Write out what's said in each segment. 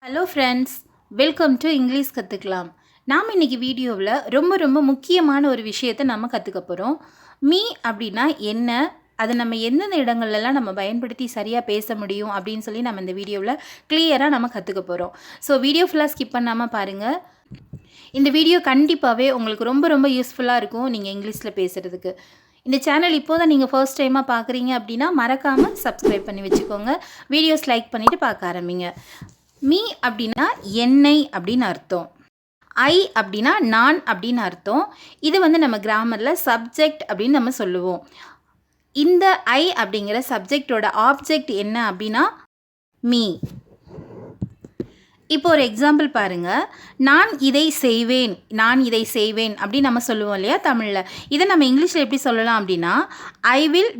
Hello friends, welcome to English கற்றுக்கலாம். நாம் இன்றைக்கி வீடியோவில் ரொம்ப முக்கியமான ஒரு விஷயத்தை நம்ம கற்றுக்க போகிறோம். மீ அப்படின்னா என்ன, அதை நம்ம எந்தெந்த இடங்கள்லாம் நம்ம பயன்படுத்தி சரியாக பேச முடியும் அப்படின்னு சொல்லி நம்ம இந்த வீடியோவில் கிளியராக நம்ம கற்றுக்க போகிறோம். ஸோ வீடியோ ஃபுல்லாக ஸ்கிப் பண்ணாமல் பாருங்கள். இந்த வீடியோ கண்டிப்பாகவே உங்களுக்கு ரொம்ப யூஸ்ஃபுல்லாக இருக்கும் நீங்கள் இங்கிலீஷில் பேசுகிறதுக்கு. இந்த சேனல் இப்போ தான் நீங்கள் ஃபர்ஸ்ட் டைமாக பார்க்குறீங்க அப்படின்னா மறக்காமல் சப்ஸ்கிரைப் பண்ணி வச்சுக்கோங்க. வீடியோஸ் லைக் பண்ணிவிட்டு பார்க்க ஆரம்பிங்க. மீ அப்படின்னா என்னை அப்படின்னு அர்த்தம். ஐ அப்படின்னா நான் அப்படின்னு அர்த்தம். இது நம்ம கிராமரில் சப்ஜெக்ட் அப்படின்னு நம்ம சொல்லுவோம். இந்த ஐ அப்படிங்கிற சப்ஜெக்டோட ஆப்ஜெக்ட் என்ன அப்படின்னா மீ. இப்போ ஒரு எக்ஸாம்பிள் பாருங்கள். நான் இதை செய்வேன் அப்படின்னு நம்ம சொல்லுவோம் இல்லையா தமிழில். இதை நம்ம இங்கிலீஷில் எப்படி சொல்லலாம் அப்படின்னா ஐ வில்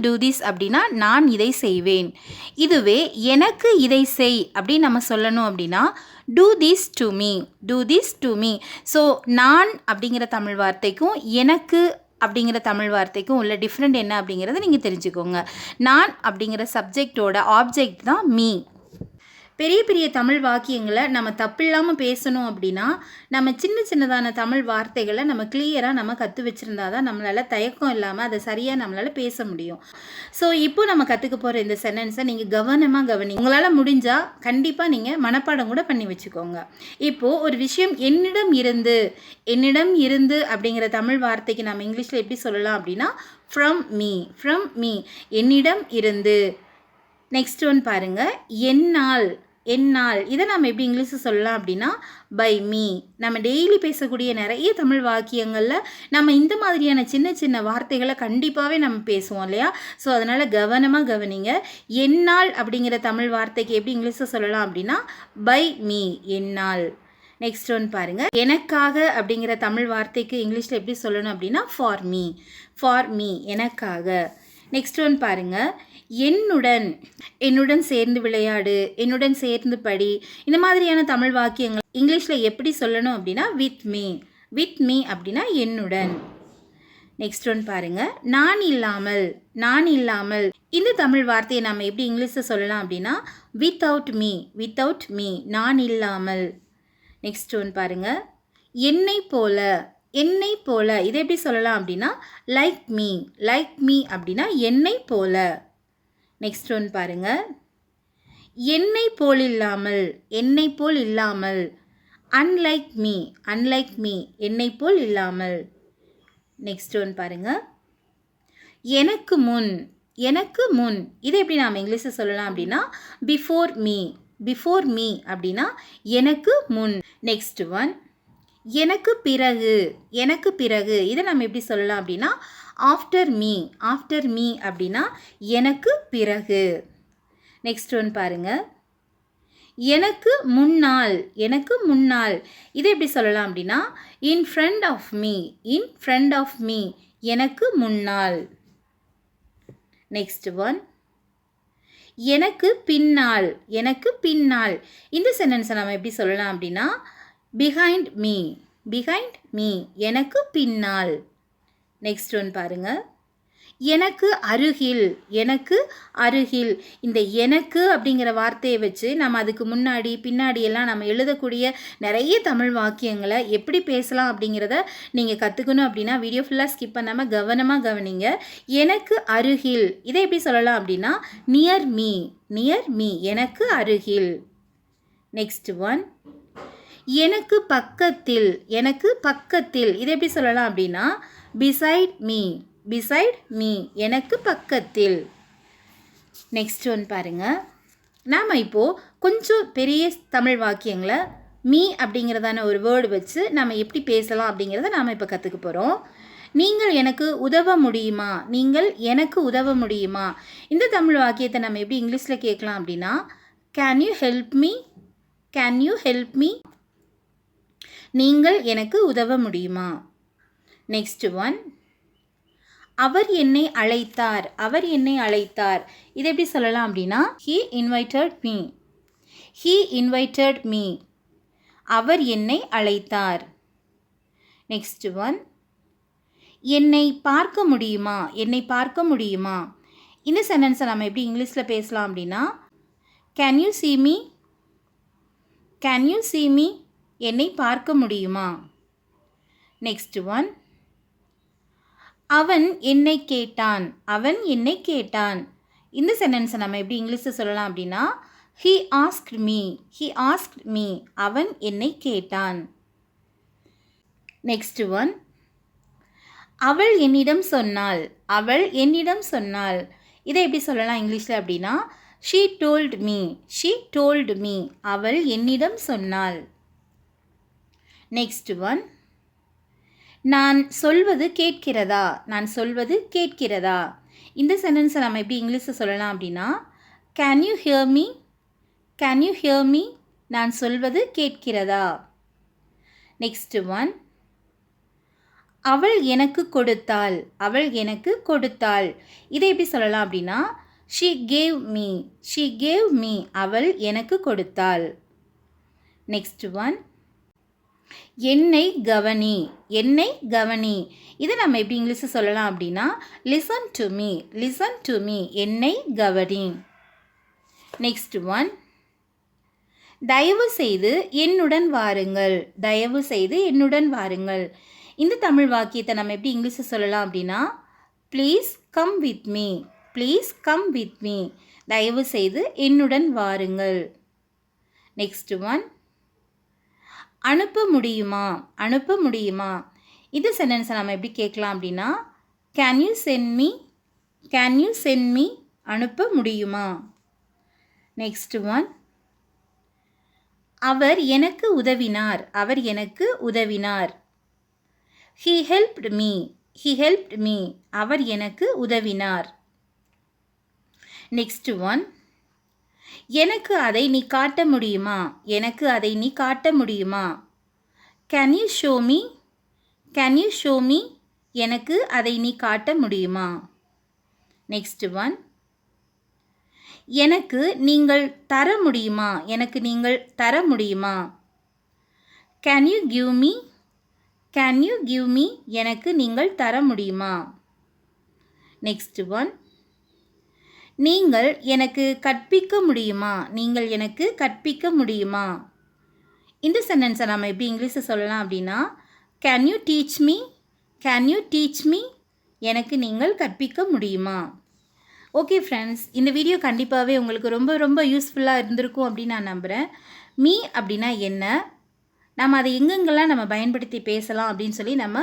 டூ திஸ் அப்படின்னா நான் இதை செய்வேன். இதுவே எனக்கு இதை செய் அப்படின்னு நம்ம சொல்லணும் அப்படின்னா do this to me. So நான் அப்படிங்கிற தமிழ் வார்த்தைக்கும் எனக்கு அப்படிங்கிற தமிழ் வார்த்தைக்கும் உள்ள டிஃப்ரெண்ட் என்ன அப்படிங்கிறத நீங்கள் தெரிஞ்சுக்கோங்க. நான் அப்படிங்கிற சப்ஜெக்டோட ஆப்ஜெக்ட் தான் மீ. பெரிய தமிழ் வாக்கியங்களை நம்ம தப்பில்லாமல் பேசணும் அப்படின்னா நம்ம சின்னதான தமிழ் வார்த்தைகளை நம்ம கிளியராக நம்ம கற்று வச்சுருந்தா தான் நம்மளால் தயக்கம் இல்லாமல் அதை சரியாக நம்மளால் பேச முடியும். ஸோ இப்போ நம்ம கற்றுக்க போகிற இந்த சென்டென்ஸை நீங்கள் கவனமாக கவனிங்க. உங்களால் முடிஞ்சால் கண்டிப்பாக நீங்கள் மனப்பாடம் கூட பண்ணி வச்சுக்கோங்க. இப்போது ஒரு விஷயம் என்னிடம் இருந்து அப்படிங்கிற தமிழ் வார்த்தைக்கு நம்ம இங்கிலீஷில் எப்படி சொல்லலாம் அப்படின்னா ஃப்ரம் மீ என்னிடம் இருந்து. நெக்ஸ்ட் ஒன் பாருங்கள், என்னால் இதை நம்ம எப்படி இங்கிலீஷில் சொல்லலாம் அப்படின்னா பை மீ. நம்ம டெய்லி பேசக்கூடிய நிறைய தமிழ் வாக்கியங்களில் நம்ம இந்த மாதிரியான சின்ன வார்த்தைகளை கண்டிப்பாகவே நம்ம பேசுவோம் இல்லையா? ஸோ அதனால் கவனமாக கவனிங்க. என்னால் அப்படிங்கிற தமிழ் வார்த்தைக்கு எப்படி இங்கிலீஷில் சொல்லலாம் அப்படின்னா பை மீ, என்னால். நெக்ஸ்ட் ஒன் பாருங்கள், எனக்காக அப்படிங்கிற தமிழ் வார்த்தைக்கு இங்கிலீஷில் எப்படி சொல்லணும் அப்படின்னா ஃபார் மீ, எனக்காக. நெக்ஸ்ட் ஒன் பாருங்கள், என்னுடன் சேர்ந்து விளையாடு, என்னுடன் சேர்ந்து படி. இந்த மாதிரியான தமிழ் வாக்கியங்கள் இங்கிலீஷில் எப்படி சொல்லணும் அப்படின்னா வித் மீ அப்படின்னா என்னுடன். நெக்ஸ்ட் ஒன் பாருங்கள், நான் இல்லாமல். இந்த தமிழ் வார்த்தையை நம்ம எப்படி இங்கிலீஷில் சொல்லலாம் அப்படின்னா வித்தவுட் மீ, நான் இல்லாமல். நெக்ஸ்ட் ஒன் பாருங்கள், என்னை போல இதை எப்படி சொல்லலாம் அப்படின்னா லைக் மீ அப்படின்னா என்னை போல. நெக்ஸ்ட் ஒன் பாருங்கள், என்னை போல் இல்லாமல். அன்லைக் மீ என்னை போல் இல்லாமல். நெக்ஸ்ட் ஒன் பாருங்கள், எனக்கு முன் இதை எப்படி நாம் இங்கிலீஷில் சொல்லலாம் அப்படின்னா பிஃபோர் மீ அப்படின்னா எனக்கு முன். நெக்ஸ்ட் ஒன், எனக்கு பிறகு இதை நம்ம எப்படி சொல்லலாம் அப்படின்னா ஆஃப்டர் மீ அப்படின்னா எனக்கு பிறகு. நெக்ஸ்ட் ஒன் பாருங்கள், எனக்கு முன்னால் இதை எப்படி சொல்லலாம் அப்படின்னா இன் ஃப்ரண்ட் ஆஃப் மீ எனக்கு முன்னால். நெக்ஸ்ட் ஒன், எனக்கு பின்னால் இந்த சென்டென்ஸை நம்ம எப்படி சொல்லலாம் அப்படின்னா பிஹைண்ட் மீ எனக்கு பின்னால். நெக்ஸ்ட் ஒன் பாருங்கள், எனக்கு அருகில். இந்த எனக்கு அப்படிங்கிற வார்த்தையை வச்சு நம்ம அதுக்கு முன்னாடி பின்னாடி எல்லாம் நம்ம எழுதக்கூடிய நிறைய தமிழ் வாக்கியங்களை எப்படி பேசலாம் அப்படிங்கிறத நீங்கள் கற்றுக்கணும் அப்படின்னா வீடியோ ஃபுல்லாக ஸ்கிப் பண்ணாமல் கவனமாக கவனிங்க. எனக்கு அருகில் இதை எப்படி சொல்லலாம் அப்படின்னா நியர் மீ எனக்கு அருகில். நெக்ஸ்ட் ஒன், எனக்கு பக்கத்தில் இதை எப்படி சொல்லலாம் அப்படின்னா பிசைட் மீ எனக்கு பக்கத்தில். நெக்ஸ்ட் ஒன் பாருங்கள், நாம் இப்போது கொஞ்சம் பெரிய தமிழ் வாக்கியங்களை மீ அப்படிங்கிறதான ஒரு வேர்டு வச்சு நம்ம எப்படி பேசலாம் அப்படிங்கிறத நாம் இப்போ கற்றுக்க போகிறோம். நீங்கள் எனக்கு உதவ முடியுமா இந்த தமிழ் வாக்கியத்தை நம்ம எப்படி இங்கிலீஷில் கேட்கலாம் அப்படின்னா கேன் யூ ஹெல்ப் மீ நீங்கள் எனக்கு உதவ முடியுமா. நெக்ஸ்ட் ஒன், அவர் என்னை அழைத்தார் இதை எப்படி சொல்லலாம் அப்படின்னா he invited me அவர் என்னை அழைத்தார். நெக்ஸ்ட் ஒன், என்னை பார்க்க முடியுமா இந்த சென்டென்ஸை நம்ம எப்படி இங்கிலீஷில் பேசலாம் அப்படின்னா can you see me can you see me? என்னை பார்க்க முடியுமா? நெக்ஸ்ட் ஒன், அவன் என்னை கேட்டான். அவன் என்னை கேட்டான். இந்த சென்டென்ஸை நம்ம எப்படி இங்கிலீஷில் சொல்லலாம் அப்படின்னா, he asked me. he asked me. அவன் என்னை கேட்டான். நெக்ஸ்ட் ஒன், அவள் என்னிடம் சொன்னாள். அவள் என்னிடம் சொன்னாள். இதை எப்படி சொல்லலாம் இங்கிலீஷில் அப்படின்னா, she told me. she told me. அவள் என்னிடம் சொன்னாள். நெக்ஸ்ட் ஒன், நான் சொல்வது கேட்கிறதா. நான் சொல்வது கேட்கிறதா. இந்த சென்டென்ஸை நம்ம எப்படி இங்கிலீஷில் சொல்லலாம் அப்படின்னா, can you hear me? Can you hear me? நான் சொல்வது கேட்கிறதா. நெக்ஸ்ட் ஒன், அவள் எனக்கு கொடுத்தாள். அவள் எனக்கு கொடுத்தாள். இதை எப்படி சொல்லலாம் அப்படின்னா, she gave me. she gave me. அவள் எனக்கு கொடுத்தாள். நெக்ஸ்ட் ஒன், என்னை கவனி. என்னை கவனி. இதை நம்ம எப்படி இங்கிலீஷில் சொல்லலாம் அப்படின்னா, listen to me. listen to me. என்னை கவனி. நெக்ஸ்ட் ஒன், தயவு செய்து என்னுடன் வாருங்கள். தயவு செய்து என்னுடன் வாருங்கள். இந்த தமிழ் வாக்கியத்தை நம்ம எப்படி இங்கிலீஷில் சொல்லலாம் அப்படின்னா, please come with me. Please come with me. தயவு செய்து என்னுடன் வாருங்கள். நெக்ஸ்ட் ஒன், அனுப்ப முடியுமா. அனுப்ப முடியுமா. இந்த சென்டென்ஸை நம்ம எப்படி கேட்கலாம் அப்படின்னா, can you send me. Can you send me. அனுப்ப முடியுமா. நெக்ஸ்ட் ஒன், அவர் எனக்கு உதவினார். அவர் எனக்கு உதவினார். he helped me. he helped me. அவர் எனக்கு உதவினார். நெக்ஸ்ட் ஒன், எனக்கு அதை நீ காட்ட முடியுமா. எனக்கு அதை நீ காட்ட முடியுமா. Can you show me. Can you show me. எனக்கு அதை நீ காட்ட முடியுமா. நெக்ஸ்ட் ஒன், எனக்கு நீங்கள் தர முடியுமா. எனக்கு நீங்கள் தர முடியுமா. Can you give me. Can you give me. எனக்கு நீங்கள் தர முடியுமா. நெக்ஸ்ட் ஒன், நீங்கள் எனக்கு கற்பிக்க முடியுமா. நீங்கள் எனக்கு கற்பிக்க முடியுமா. இந்த சென்டென்ஸை நம்ம எப்படி இங்கிலீஷில் சொல்லலாம் அப்படின்னா, can you teach me. Can you teach me. எனக்கு நீங்கள் கற்பிக்க முடியுமா. ஓகே ஃப்ரெண்ட்ஸ், இந்த வீடியோ கண்டிப்பாகவே உங்களுக்கு ரொம்ப ரொம்ப யூஸ்ஃபுல்லாக இருந்திருக்கும் அப்படின்னு நான் நம்புகிறேன். மீ அப்படின்னா என்ன, நம்ம அதை எங்கெங்கெல்லாம் நம்ம பயன்படுத்தி பேசலாம் அப்படின்னு சொல்லி நம்ம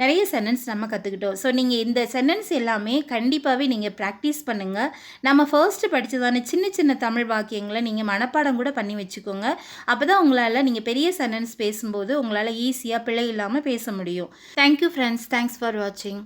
நிறைய சென்டென்ஸ் நம்ம கற்றுக்கிட்டோம். ஸோ நீங்கள் இந்த சென்டென்ஸ் எல்லாமே கண்டிப்பாகவே நீங்கள் ப்ராக்டிஸ் பண்ணுங்கள். நம்ம ஃபர்ஸ்ட்டு படித்ததான சின்ன சின்ன தமிழ் வாக்கியங்களை நீங்கள் மனப்பாடம் கூட பண்ணி வச்சுக்கோங்க. அப்போ தான் உங்களால் நீங்கள் பெரிய சென்டென்ஸ் பேசும்போது உங்களால் ஈஸியாக பிழை இல்லாமல் பேச முடியும். Thank you friends. தேங்க்ஸ் ஃபார் வாட்சிங்.